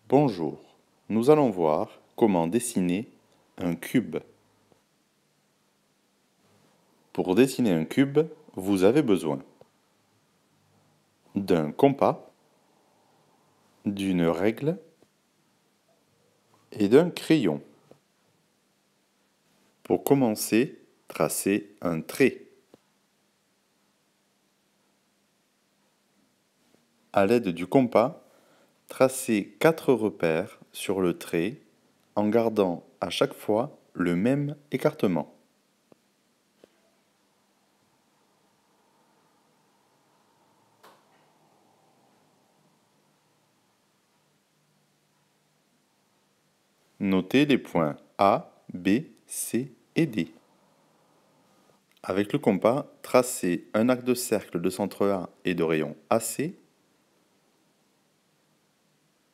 Bonjour, nous allons voir comment dessiner un cube. Pour dessiner un cube, vous avez besoin d'un compas, d'une règle et d'un crayon. Pour commencer, tracez un trait. À l'aide du compas, tracez 4 repères sur le trait en gardant à chaque fois le même écartement. Notez les points A, B, C et D. Avec le compas, tracez un arc de cercle de centre A et de rayon AC,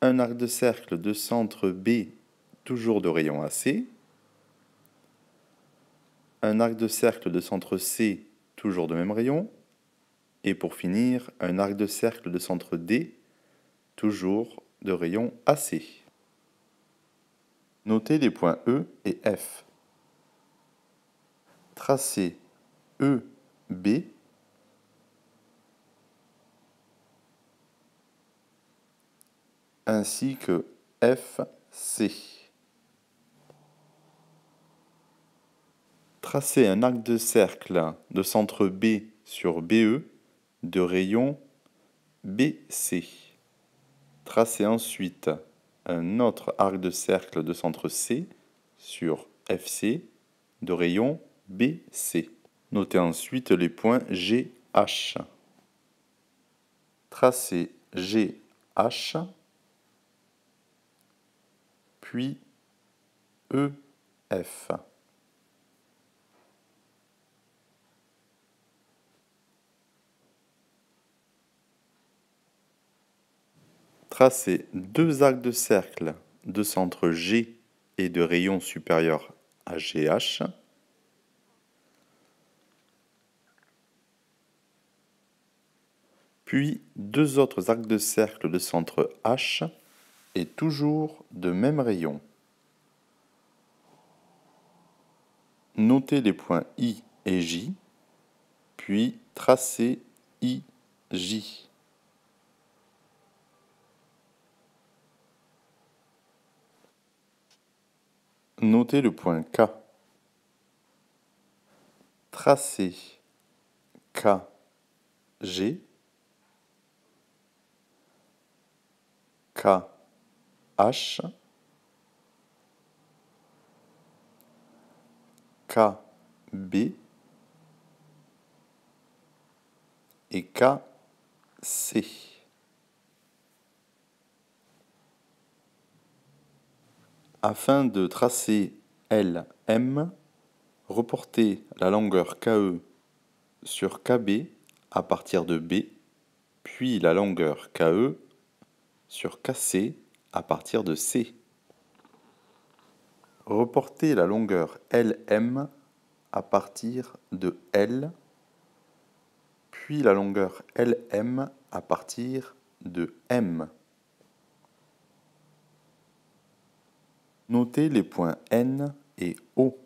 un arc de cercle de centre B, toujours de rayon AC, un arc de cercle de centre C, toujours de même rayon, et pour finir, un arc de cercle de centre D, toujours de rayon AC. Notez les points E et F. Tracez EB ainsi que FC. Tracez un arc de cercle de centre B sur BE de rayon BC. Tracez ensuite un autre arc de cercle de centre C sur FC de rayon BC. Notez ensuite les points GH. Tracez GH, puis EF. Tracez deux arcs de cercle de centre G et de rayon supérieur à GH. Puis deux autres arcs de cercle de centre H et toujours de même rayon. Notez les points I et J, puis tracez IJ. Notez le point K. Tracez KG, KH, KB et KC. Afin de tracer LM, reportez la longueur KE sur KB à partir de B, puis la longueur KE sur KC à partir de C. Reportez la longueur LM à partir de L, puis la longueur LM à partir de M. Notez les points N et O.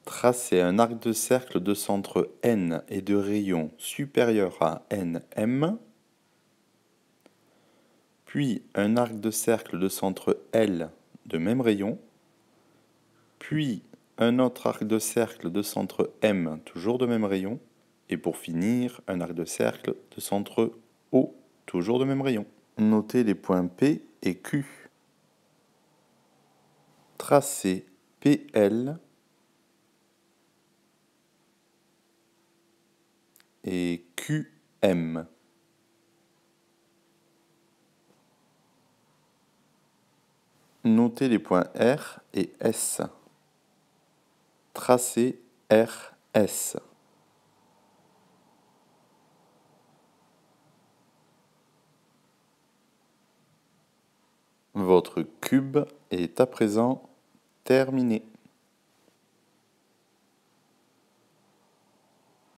Tracez un arc de cercle de centre N et de rayon supérieur à NM, puis un arc de cercle de centre L de même rayon, puis un autre arc de cercle de centre M toujours de même rayon, et pour finir, un arc de cercle de centre O toujours de même rayon. Notez les points P et Q. Tracez PL et QM. Notez les points R et S. Tracez RS. Votre cube est à présent terminé.